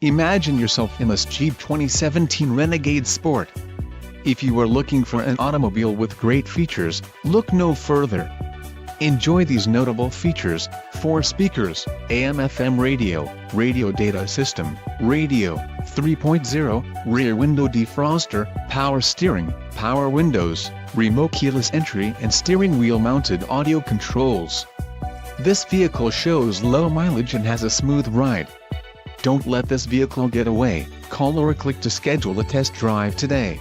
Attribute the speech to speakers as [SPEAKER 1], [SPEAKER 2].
[SPEAKER 1] Imagine yourself in this Jeep 2017 Renegade Sport. If you are looking for an automobile with great features, look no further. Enjoy these notable features: 4 speakers, AM/FM radio, radio data system, radio, 3.0, rear window defroster, power steering, power windows, remote keyless entry and steering wheel mounted audio controls. This vehicle shows low mileage and has a smooth ride. Don't let this vehicle get away. Call or click to schedule a test drive today.